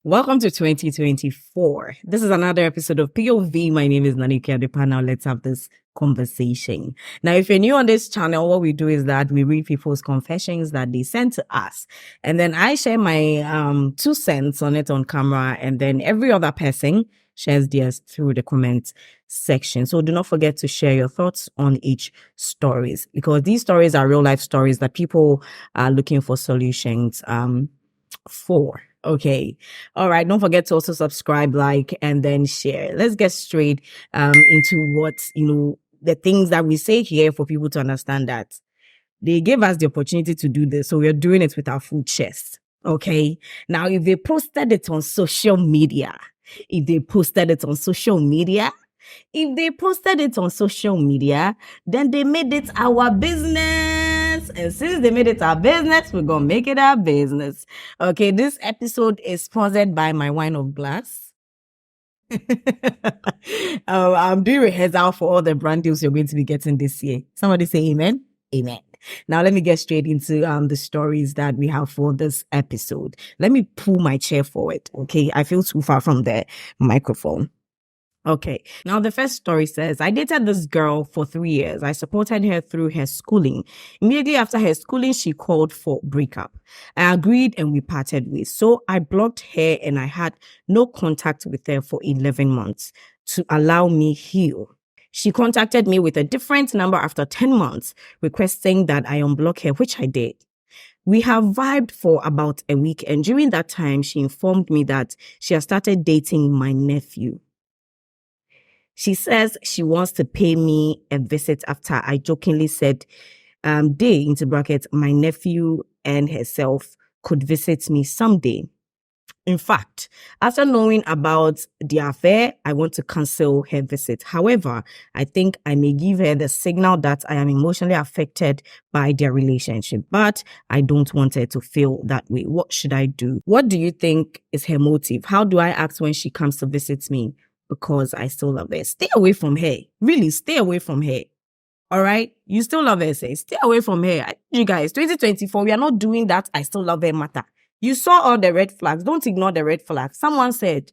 Welcome to 2024. This is another episode of POV. My name is Nanika Adepa. Now let's have this conversation. Now, if you're new on this channel, what we do is that we read people's confessions that they send to us. And then I share my 2 cents on it on camera. And then every other person shares theirs through the comment section. So do not forget to share your thoughts on each stories, because these stories are real life stories that people are looking for solutions for. Okay. All right. Don't forget to also subscribe, like, and then share. Let's get straight into what, the things that we say here for people to understand that they gave us the opportunity to do this. So we're doing it with our full chest. Okay. Now, if they posted it on social media, then they made it our business. And since they made it our business, we're going to make it our business. Okay, this episode is sponsored by my wine of glass. I'm doing rehearsal for all the brand deals you're going to be getting this year. Somebody say amen. Amen. Now, let me get straight into the stories that we have for this episode. Let me pull my chair forward. Okay, I feel too far from the microphone. Okay. Now, the first story says, I dated this girl for 3 years. I supported her through her schooling. Immediately after her schooling, she called for breakup. I agreed and we parted ways. So I blocked her and I had no contact with her for 11 months to allow me heal. She contacted me with a different number after 10 months, requesting that I unblock her, which I did. We have vibed for about a week, and during that time, she informed me that she has started dating my nephew. She says she wants to pay me a visit after I jokingly said, they, into brackets, my nephew and herself could visit me someday. In fact, after knowing about the affair, I want to cancel her visit. However, I think I may give her the signal that I am emotionally affected by their relationship, but I don't want her to feel that way. What should I do? What do you think is her motive? How do I act when she comes to visit me? Because I still love her. Stay away from her. Really, stay away from her. All right? You still love her, say. Stay away from her. You guys, 2024, we are not doing that I still love her matter. You saw all the red flags. Don't ignore the red flags. Someone said,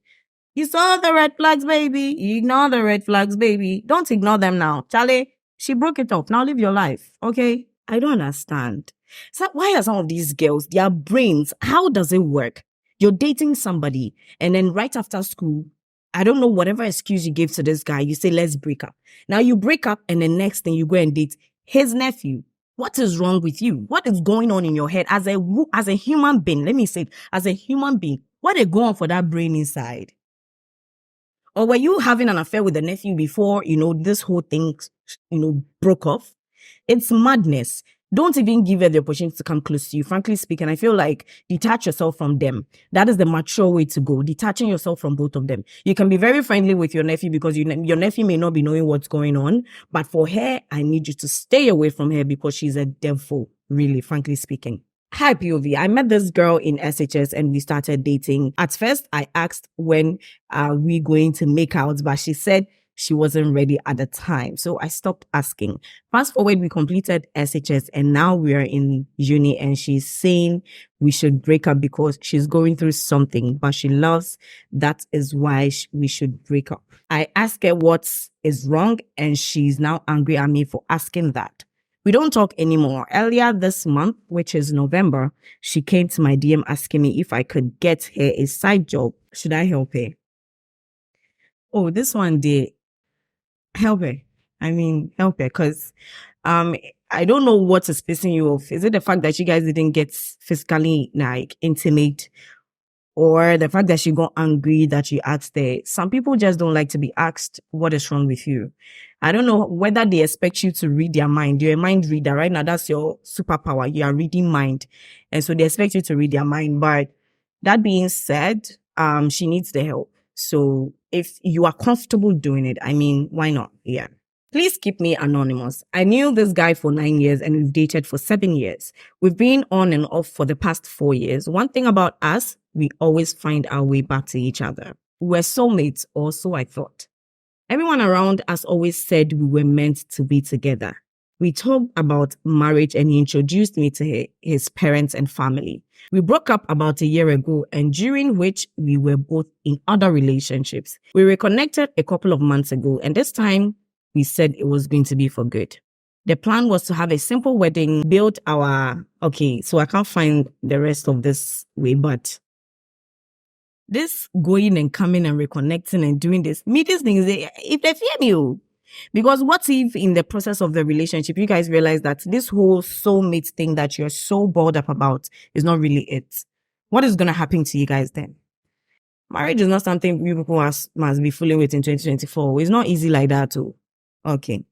you saw the red flags, baby. You ignore the red flags, baby. Don't ignore them now. Charlie, she broke it off. Now live your life. Okay? I don't understand. So why are some of these girls, their brains, how does it work? You're dating somebody and then right after school, I don't know, whatever excuse you gave to this guy, you say, let's break up. Now you break up and the next thing you go and date his nephew. What is wrong with you? What is going on in your head as a human being? Let me say it, as a human being, what is going on for that brain inside? Or were you having an affair with the nephew before, this whole thing, broke off? It's madness. Don't even give her the opportunity to come close to you. Frankly speaking, I feel like detach yourself from them. That is the mature way to go. Detaching yourself from both of them. You can be very friendly with your nephew because your nephew may not be knowing what's going on. But for her, I need you to stay away from her because she's a devil, really, frankly speaking. Hi, POV. I met this girl in SHS and we started dating. At first, I asked when are we going to make out, but she said she wasn't ready at the time. So I stopped asking. Fast forward, we completed SHS and now we are in uni and she's saying we should break up because she's going through something, but she loves. That is why we should break up. I asked her what is wrong and she's now angry at me for asking that. We don't talk anymore. Earlier this month, which is November, she came to my DM asking me if I could get her a side job. Should I help her? Oh, this one day. Help her. Help her because I don't know what is pissing you off. Is it the fact that you guys didn't get physically intimate, or the fact that she got angry that you asked her? Some people just don't like to be asked what is wrong with you. I don't know whether they expect you to read their mind. You're a mind reader right now. That's your superpower. You are reading mind, and so they expect you to read their mind. But that being said, she needs the help. So if you are comfortable doing it, why not? Yeah. Please keep me anonymous. I knew this guy for 9 years and we've dated for 7 years. We've been on and off for the past 4 years. One thing about us, we always find our way back to each other. We're soulmates, or so I thought. Everyone around us always said we were meant to be together. We talked about marriage and he introduced me to his parents and family. We broke up about a year ago, and during which we were both in other relationships. We reconnected a couple of months ago, and this time we said it was going to be for good. The plan was to have a simple wedding, build okay, so I can't find the rest of this way, but this going and coming and reconnecting and doing this, me, these things, if they fear me, because what if in the process of the relationship, you guys realize that this whole soulmate thing that you're so bored up about is not really it? What is going to happen to you guys then? Marriage is not something you people must be fooling with in 2024. It's not easy like that too. Okay.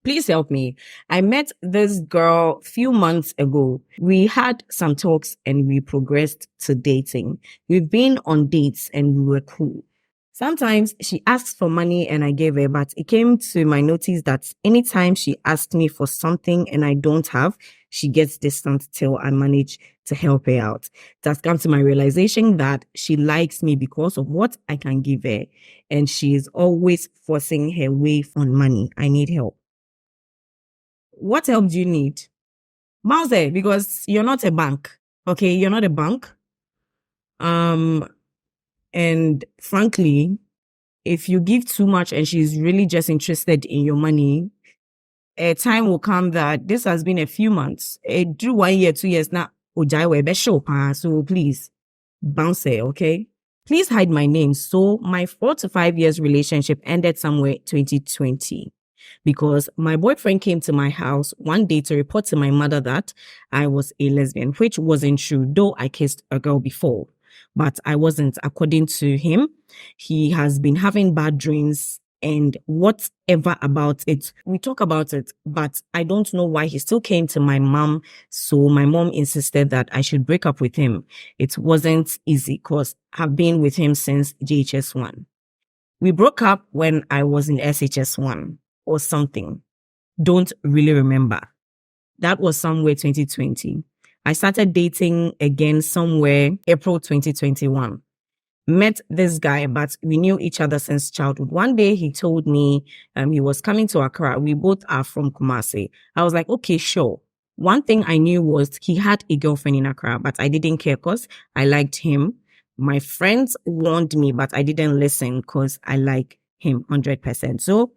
Please help me. I met this girl a few months ago. We had some talks and we progressed to dating. We've been on dates and we were cool. Sometimes she asks for money and I gave her, but it came to my notice that anytime she asks me for something and I don't have, she gets distant till I manage to help her out. It has come to my realization that she likes me because of what I can give her, and she is always forcing her way on money. I need help. What help do you need? Mouse, because you're not a bank. Okay, you're not a bank. And frankly, if you give too much and she's really just interested in your money, a time will come that this has been a few months. It drew 1 year, 2 years now. So please bounce it, okay? Please hide my name. So my 4 to 5 years relationship ended somewhere 2020 because my boyfriend came to my house one day to report to my mother that I was a lesbian, which wasn't true, though I kissed a girl before. But I wasn't. According to him, he has been having bad dreams and whatever about it. We talk about it, but I don't know why he still came to my mom. So my mom insisted that I should break up with him. It wasn't easy because I've been with him since JHS1. We broke up when I was in SHS1 or something. Don't really remember. That was somewhere 2020. I started dating again somewhere April 2021. Met this guy, but we knew each other since childhood. One day he told me he was coming to Accra. We both are from Kumasi. I was like, okay, sure. One thing I knew was he had a girlfriend in Accra, but I didn't care because I liked him. My friends warned me, but I didn't listen because I like him 100%. So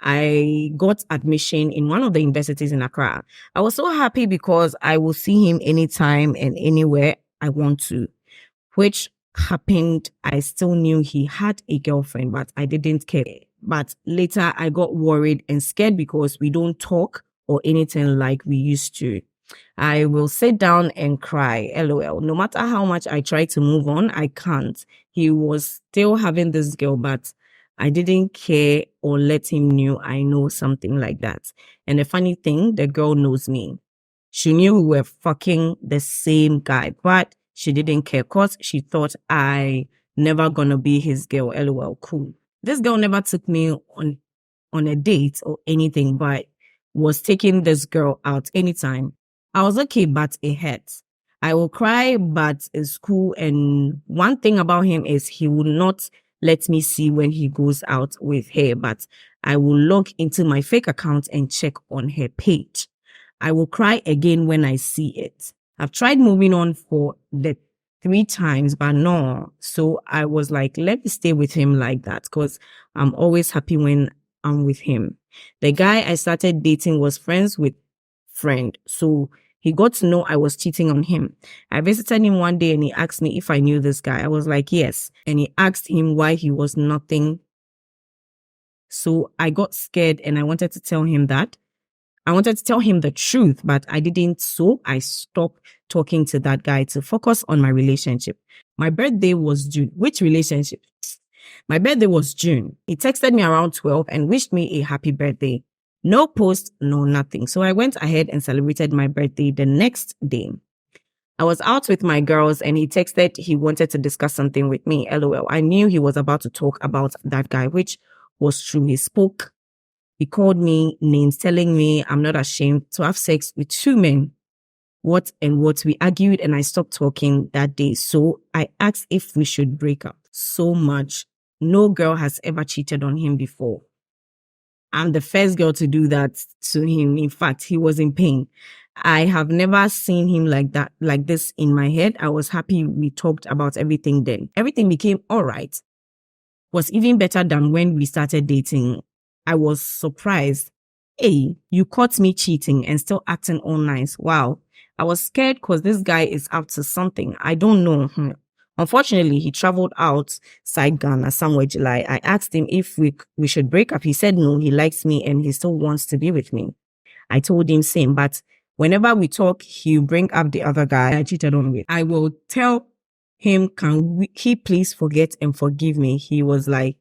I got admission in one of the universities in Accra. I was so happy because I will see him anytime and anywhere I want to, which happened. I still knew he had a girlfriend, but I didn't care. But later I got worried and scared because we don't talk or anything like we used to. I will sit down and cry, LOL. No matter how much I try to move on, I can't. He was still having this girl, but I didn't care or let him know I know something like that. And the funny thing, the girl knows me. She knew we were fucking the same guy, but she didn't care because she thought I never gonna be his girl. LOL, cool. This girl never took me on a date or anything, but was taking this girl out anytime. I was okay, but it hurts. I will cry, but it's cool. And one thing about him is he will not let me see when he goes out with her, but I will log into my fake account and check on her page. I will cry again when I see it. I've tried moving on for the 3 times, but no. So I was like, let me stay with him like that because I'm always happy when I'm with him. The guy I started dating was friends with friend. So he got to know I was cheating on him. I visited him one day and he asked me if I knew this guy. I was like, yes. And he asked him why he was nothing. So I got scared and I wanted to tell him that. I wanted to tell him the truth, but I didn't. So I stopped talking to that guy to focus on my relationship. My birthday was June. Which relationship? My birthday was June. He texted me around 12 and wished me a happy birthday. No post, no nothing. So I went ahead and celebrated my birthday the next day. I was out with my girls and he texted he wanted to discuss something with me. LOL. I knew he was about to talk about that guy, which was true. He spoke. He called me names, telling me I'm not ashamed to have sex with 2 men. What. We argued and I stopped talking that day. So I asked if we should break up. So much. No girl has ever cheated on him before. I'm the first girl to do that to him. In fact, he was in pain. I have never seen him like that, like this in my head. I was happy we talked about everything then. Everything became all right. Was even better than when we started dating. I was surprised. Hey, you caught me cheating and still acting all nice. Wow. I was scared because this guy is up to something. I don't know. Unfortunately, he traveled outside Ghana somewhere July. I asked him if we should break up. He said no, he likes me and he still wants to be with me. I told him same, but whenever we talk, he'll bring up the other guy I cheated on with. I will tell him, he please forget and forgive me? He was like,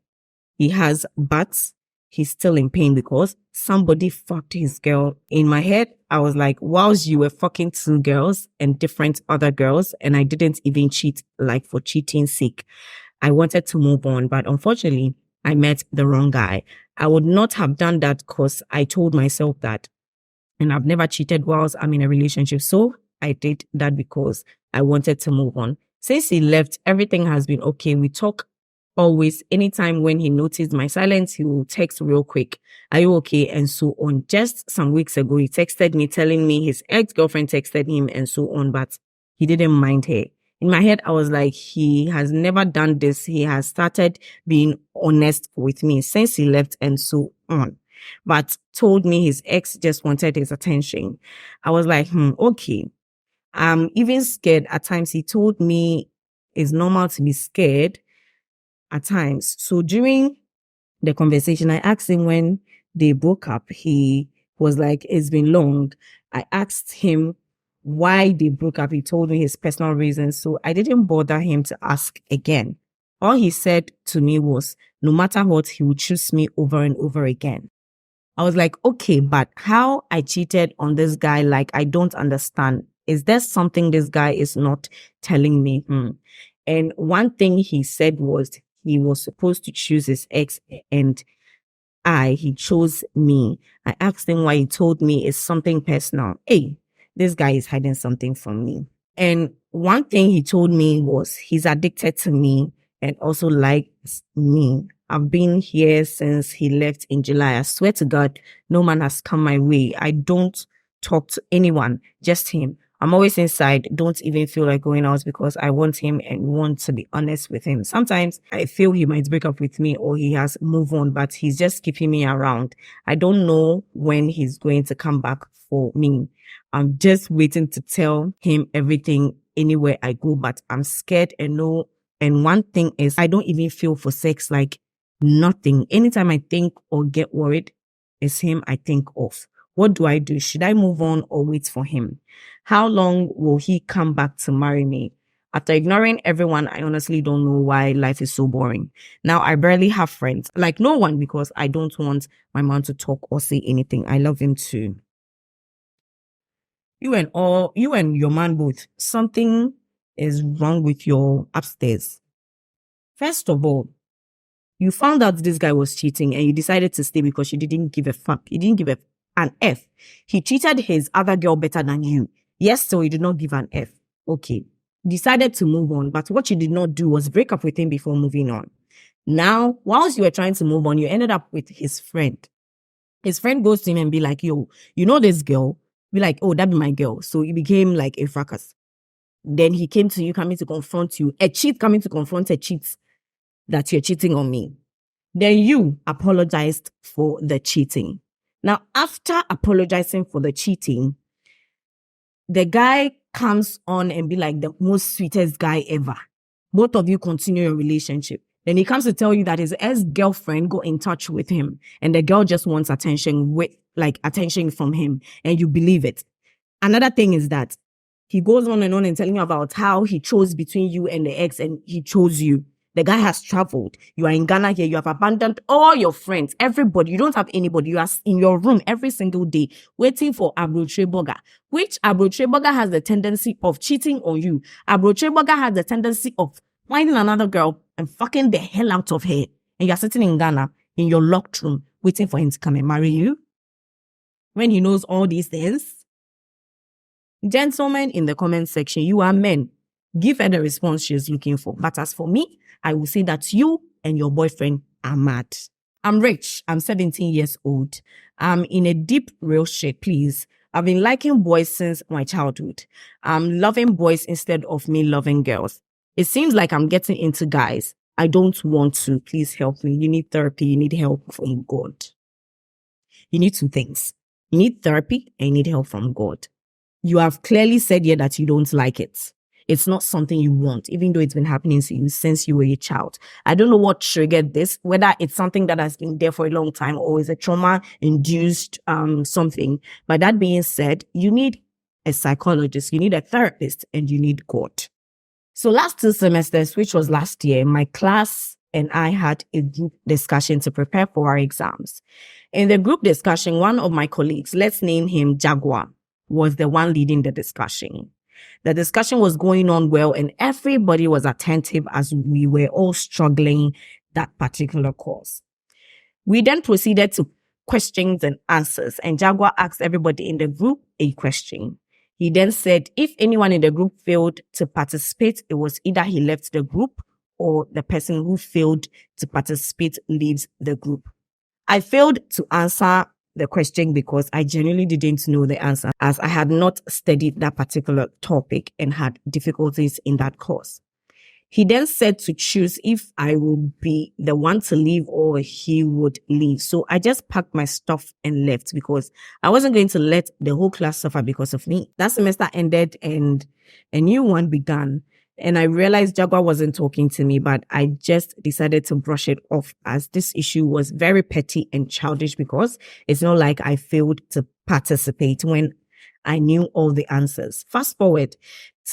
he has, but he's still in pain because somebody fucked his girl. In my head, I was like, whilst you were fucking 2 girls and different other girls, and I didn't even cheat like for cheating's sake. I wanted to move on, but unfortunately, I met the wrong guy. I would not have done that because I told myself that, and I've never cheated whilst I'm in a relationship. So I did that because I wanted to move on. Since he left, everything has been okay. We talk always. Anytime when he noticed my silence, he will text real quick. Are you okay? And so on. Just some weeks ago, he texted me telling me his ex-girlfriend texted him and so on, but he didn't mind her. In my head, I was like, he has never done this. He has started being honest with me since he left and so on, but told me his ex just wanted his attention. I was like, okay. I'm even scared at times. He told me it's normal to be scared at times. So during the conversation, I asked him when they broke up. He was like, it's been long. I asked him why they broke up. He told me his personal reasons. So I didn't bother him to ask again. All he said to me was, no matter what, he would choose me over and over again. I was like, okay, but how I cheated on this guy, like, I don't understand. Is there something this guy is not telling me? And one thing he said was he was supposed to choose his ex and he chose me. I asked him why. He told me it's something personal. Hey, this guy is hiding something from me. And one thing he told me was he's addicted to me and also likes me. I've been here since he left in July. I swear to God, no man has come my way. I don't talk to anyone, just him. I'm always inside, don't even feel like going out because I want him and want to be honest with him. Sometimes I feel he might break up with me or he has moved on, but he's just keeping me around. I don't know when he's going to come back for me. I'm just waiting to tell him everything anywhere I go, but I'm scared and no. And one thing is, I don't even feel for sex, like nothing. Anytime I think or get worried, it's him I think of. What do I do? Should I move on or wait for him? How long will he come back to marry me? After ignoring everyone, I honestly don't know why life is so boring. Now I barely have friends, like no one, because I don't want my man to talk or say anything. I love him too. You and your man both, something is wrong with your upstairs. First of all, you found out this guy was cheating and you decided to stay because you didn't give a fuck. You didn't give an F. He treated his other girl better than you. Yes, so you did not give an F. Okay. Decided to move on, but what you did not do was break up with him before moving on. Now, whilst you were trying to move on, you ended up with his friend. His friend goes to him and be like, yo, you know this girl? Be like, oh, that be my girl. So it became like a fracas. Then he came to you, coming to confront you. A cheat coming to confront a cheat that you're cheating on me. Then you apologized for the cheating. Now, after apologizing for the cheating, the guy comes on and be like the most sweetest guy ever. Both of you continue your relationship. Then he comes to tell you that his ex-girlfriend got in touch with him and the girl just wants attention from him, and you believe it. Another thing is that he goes on and telling you about how he chose between you and the ex and he chose you. The guy has traveled. You are in Ghana here. You have abandoned all your friends, everybody. You don't have anybody. You are in your room every single day waiting for Abrotreboga, which Abrotreboga has the tendency of cheating on you. Abrotreboga has the tendency of finding another girl and fucking the hell out of her. And you are sitting in Ghana in your locked room waiting for him to come and marry you. When he knows all these things. Gentlemen in the comment section, you are men. Give her the response she is looking for. But as for me, I will say that you and your boyfriend are mad. I'm rich. I'm 17 years old. I'm in a deep real shit, please. I've been liking boys since my childhood. I'm loving boys instead of me loving girls. It seems like I'm getting into guys. I don't want to. Please help me. You need therapy. You need help from God. You need two things. You need therapy and you need help from God. You have clearly said here that you don't like it. It's not something you want, even though it's been happening to you since you were a child. I don't know what triggered this, whether it's something that has been there for a long time or is a trauma-induced something. But that being said, you need a psychologist, you need a therapist, and you need God. So last 2 semesters, which was last year, my class and I had a group discussion to prepare for our exams. In the group discussion, one of my colleagues, let's name him Jaguar, was the one leading the discussion. The discussion was going on well and everybody was attentive as we were all struggling that particular course. We then proceeded to questions and answers, and Jaguar asked everybody in the group a question. He then said if anyone in the group failed to participate, it was either he left the group or the person who failed to participate leaves the group. I failed to answer the question because I genuinely didn't know the answer, as I had not studied that particular topic and had difficulties in that course. He then said to choose if I would be the one to leave or he would leave. So I just packed my stuff and left because I wasn't going to let the whole class suffer because of me. That semester ended and a new one began. And I realized Jaguar wasn't talking to me, but I just decided to brush it off as this issue was very petty and childish because it's not like I failed to participate when I knew all the answers. Fast forward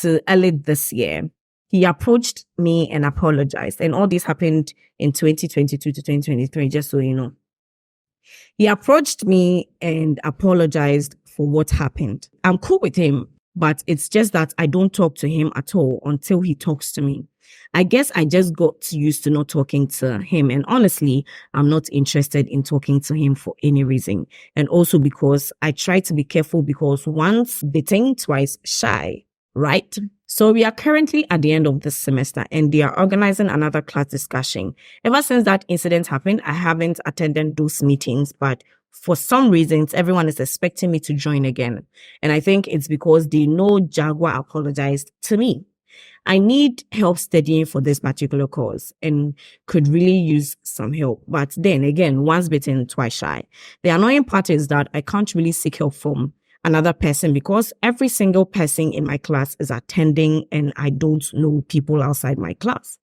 to early this year. He approached me and apologized. And all this happened in 2022 to 2023, just so you know. He approached me and apologized for what happened. I'm cool with him, but it's just that I don't talk to him at all until he talks to me. I guess I just got used to not talking to him. And honestly, I'm not interested in talking to him for any reason. And also because I try to be careful because once bitten, twice shy, right? So we are currently at the end of this semester and they are organizing another class discussion. Ever since that incident happened, I haven't attended those meetings, but for some reasons, everyone is expecting me to join again. And I think it's because they know Jaguar apologized to me. I need help studying for this particular course and could really use some help. But then again, once bitten, twice shy. The annoying part is that I can't really seek help from another person because every single person in my class is attending and I don't know people outside my class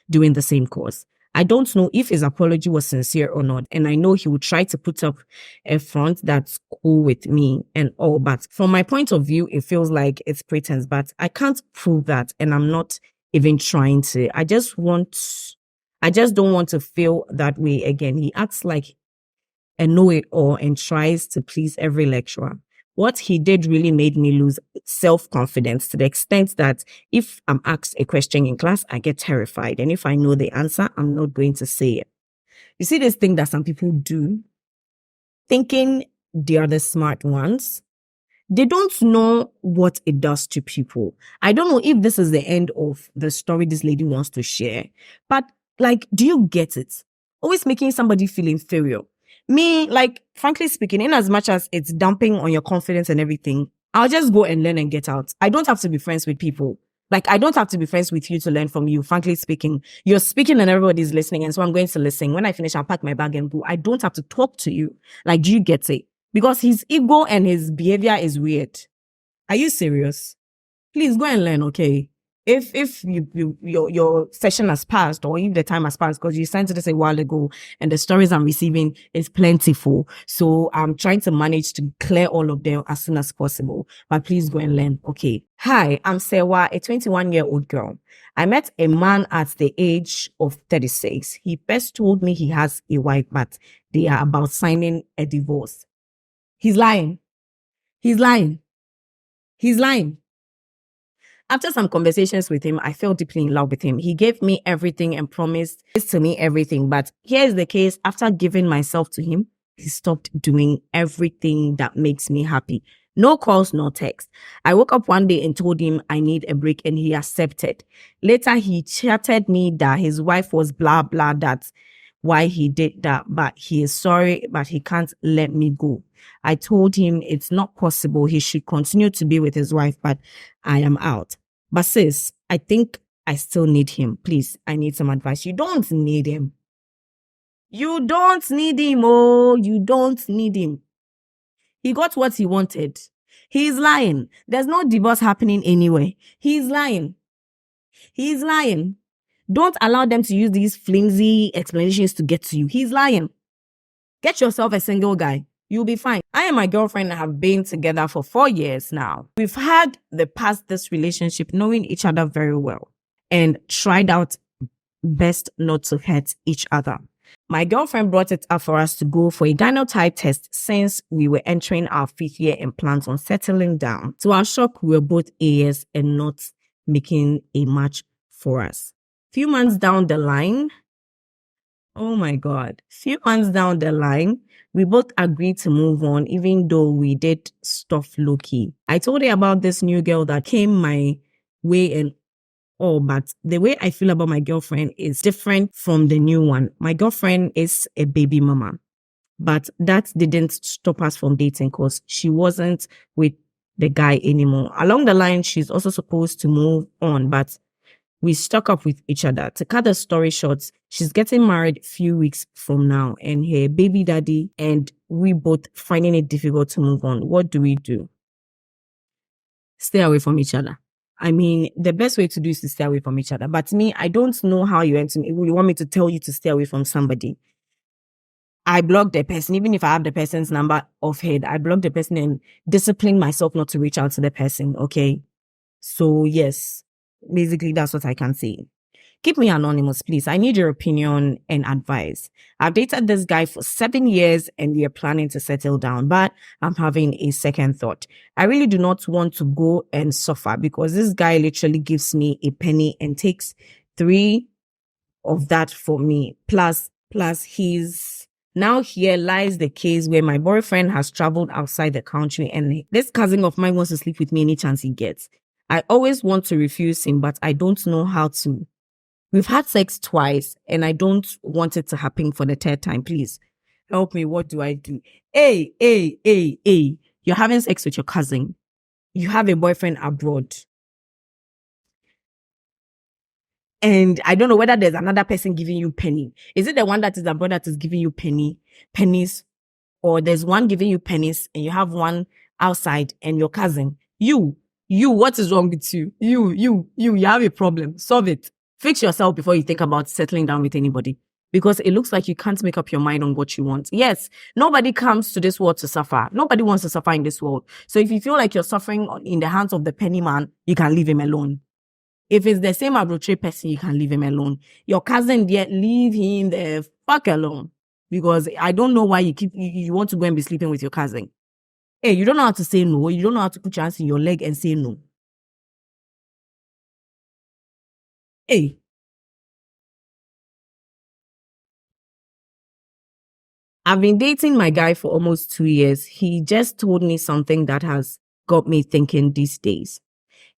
doing the same course. I don't know if his apology was sincere or not. And I know he would try to put up a front that's cool with me and all. But from my point of view, it feels like it's pretense, but I can't prove that. And I'm not even trying to. I just don't want to feel that way again. He acts like a know-it-all and tries to please every lecturer. What he did really made me lose self-confidence to the extent that if I'm asked a question in class, I get terrified. And if I know the answer, I'm not going to say it. You see this thing that some people do, thinking they are the smart ones. They don't know what it does to people. I don't know if this is the end of the story this lady wants to share, but like, do you get it? Always making somebody feel inferior. Me, like, frankly speaking, in as much as it's dumping on your confidence and everything, I'll just go and learn and get out. I don't have to be friends with people. Like, I don't have to be friends with you to learn from you, frankly speaking. You're speaking and everybody's listening, and so I'm going to listen. When I finish, I'll pack my bag and go. I don't have to talk to you. Like, do you get it? Because his ego and his behavior is weird. Are you serious? Please go and learn, okay? If your session has passed or if the time has passed, because you sent this a while ago and the stories I'm receiving is plentiful. So I'm trying to manage to clear all of them as soon as possible. But please go and learn. Okay. Hi, I'm Sewa, a 21-year-old girl. I met a man at the age of 36. He first told me he has a wife, but they are about signing a divorce. He's lying. He's lying. He's lying. After some conversations with him, I fell deeply in love with him. He gave me everything and promised to me everything. But here's the case. After giving myself to him, he stopped doing everything that makes me happy. No calls, no text. I woke up one day and told him I need a break and he accepted. Later, he chatted me that his wife was blah, blah, that why he did that, but he is sorry, but he can't let me go. I told him it's not possible. He should continue to be with his wife, but I am out. But sis, I think I still need him. Please, I need some advice. You don't need him. You don't need him. Oh, you don't need him. He got what he wanted. He's lying. There's no divorce happening anyway. He's lying. He's lying. Don't allow them to use these flimsy explanations to get to you. He's lying. Get yourself a single guy. You'll be fine. I and my girlfriend have been together for 4 years now. We've had the past this relationship knowing each other very well and tried out best not to hurt each other. My girlfriend brought it up for us to go for a gynotype test since we were entering our 5th year and plans on settling down. To our shock, we were both As and not making a match for us. Few months down the line, we both agreed to move on, even though we did stuff low-key. I told her about this new girl that came my way and all, but the way I feel about my girlfriend is different from the new one. My girlfriend is a baby mama, but that didn't stop us from dating because she wasn't with the guy anymore. Along the line, she's also supposed to move on, but we stuck up with each other. To cut the story short, she's getting married a few weeks from now and her baby daddy and we both finding it difficult to move on. What do we do? Stay away from each other. I mean, the best way to do is to stay away from each other. But me, I don't know how you want me to tell you to stay away from somebody. I block the person, even if I have the person's number offhand. I block the person and discipline myself not to reach out to the person, okay? So yes, basically that's what I can say. Keep me anonymous, please. I need your opinion and advice. I've dated this guy for 7 years and we are planning to settle down, but I'm having a second thought. I really do not want to go and suffer because this guy literally gives me a penny and takes 3 of that for me. Plus now here lies the case where my boyfriend has traveled outside the country and this cousin of mine wants to sleep with me any chance he gets. I always want to refuse him, but I don't know how to. We've had sex twice and I don't want it to happen for the 3rd time. Please help me. What do I do? Hey. You're having sex with your cousin. You have a boyfriend abroad. And I don't know whether there's another person giving you penny. Is it the one that is abroad that is giving you pennies? Or there's one giving you pennies and you have one outside and your cousin. You, what is wrong with you? You have a problem. Solve it. Fix yourself before you think about settling down with anybody. Because it looks like you can't make up your mind on what you want. Yes, nobody comes to this world to suffer. Nobody wants to suffer in this world. So if you feel like you're suffering in the hands of the penny man, you can leave him alone. If it's the same arbitrary person, you can leave him alone. Your cousin, yet leave him the fuck alone. Because I don't know why you want to go and be sleeping with your cousin. Hey, you don't know how to say no. You don't know how to put your hands in your leg and say no. Hey. I've been dating my guy for almost 2 years. He just told me something that has got me thinking these days.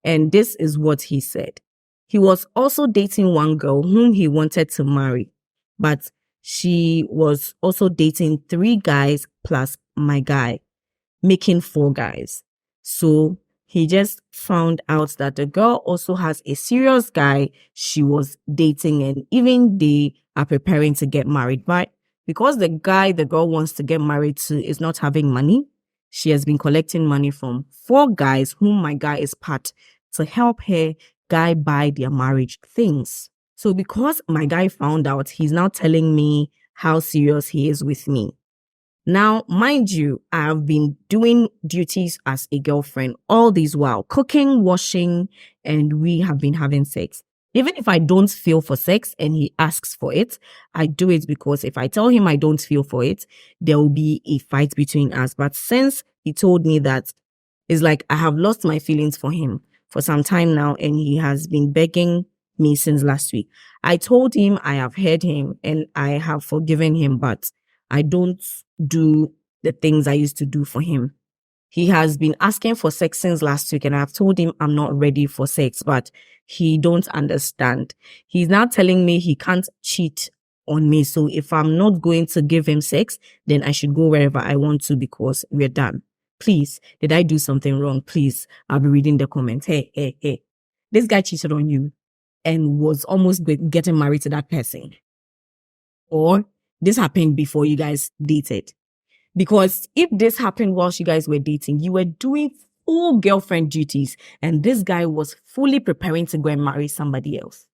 And this is what he said. He was also dating one girl whom he wanted to marry, but she was also dating 3 guys plus my guy, making 4 guys. So he just found out that the girl also has a serious guy she was dating and even they are preparing to get married. But because the guy the girl wants to get married to is not having money, she has been collecting money from 4 guys whom my guy is part to help her guy buy their marriage things. So because my guy found out, he's now telling me how serious he is with me. Now, mind you, I've been doing duties as a girlfriend all this while, cooking, washing, and we have been having sex. Even if I don't feel for sex and he asks for it, I do it because if I tell him I don't feel for it, there will be a fight between us. But since he told me that, it's like I have lost my feelings for him for some time now and he has been begging me since last week. I told him I have heard him and I have forgiven him, but I don't do the things I used to do for him. He has been asking for sex since last week and I've told him I'm not ready for sex, but he don't understand. He's now telling me he can't cheat on me. So if I'm not going to give him sex, then I should go wherever I want to because we're done. Please, did I do something wrong? Please, I'll be reading the comments. Hey. This guy cheated on you and was almost getting married to that person. Or this happened before you guys dated. Because if this happened whilst you guys were dating, you were doing full girlfriend duties and this guy was fully preparing to go and marry somebody else.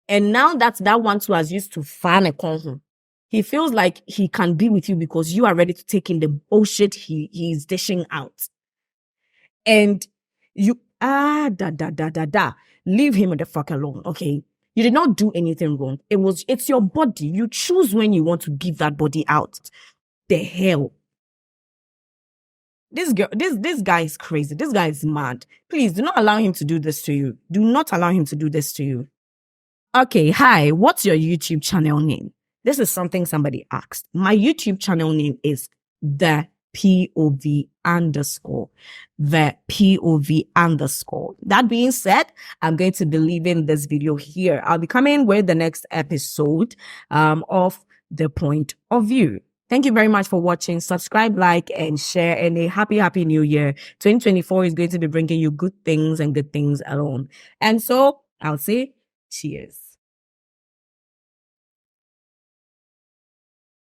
And now that one who has used to fan a con, he feels like he can be with you because you are ready to take in the bullshit he's dishing out. And you, leave him the fuck alone, okay? You did not do anything wrong. It's your body. You choose when you want to give that body out. The hell? This guy is crazy. This guy is mad. Please do not allow him to do this to you. Do not allow him to do this to you. Okay, hi, what's your YouTube channel name? This is something somebody asked. My YouTube channel name is the POV underscore. The POV underscore. That being said, I'm going to be leaving this video here. I'll be coming with the next episode of The Point of View. Thank you very much for watching. Subscribe, like, and share. And a happy new year. 2024 is going to be bringing you good things and good things alone. And so I'll say cheers.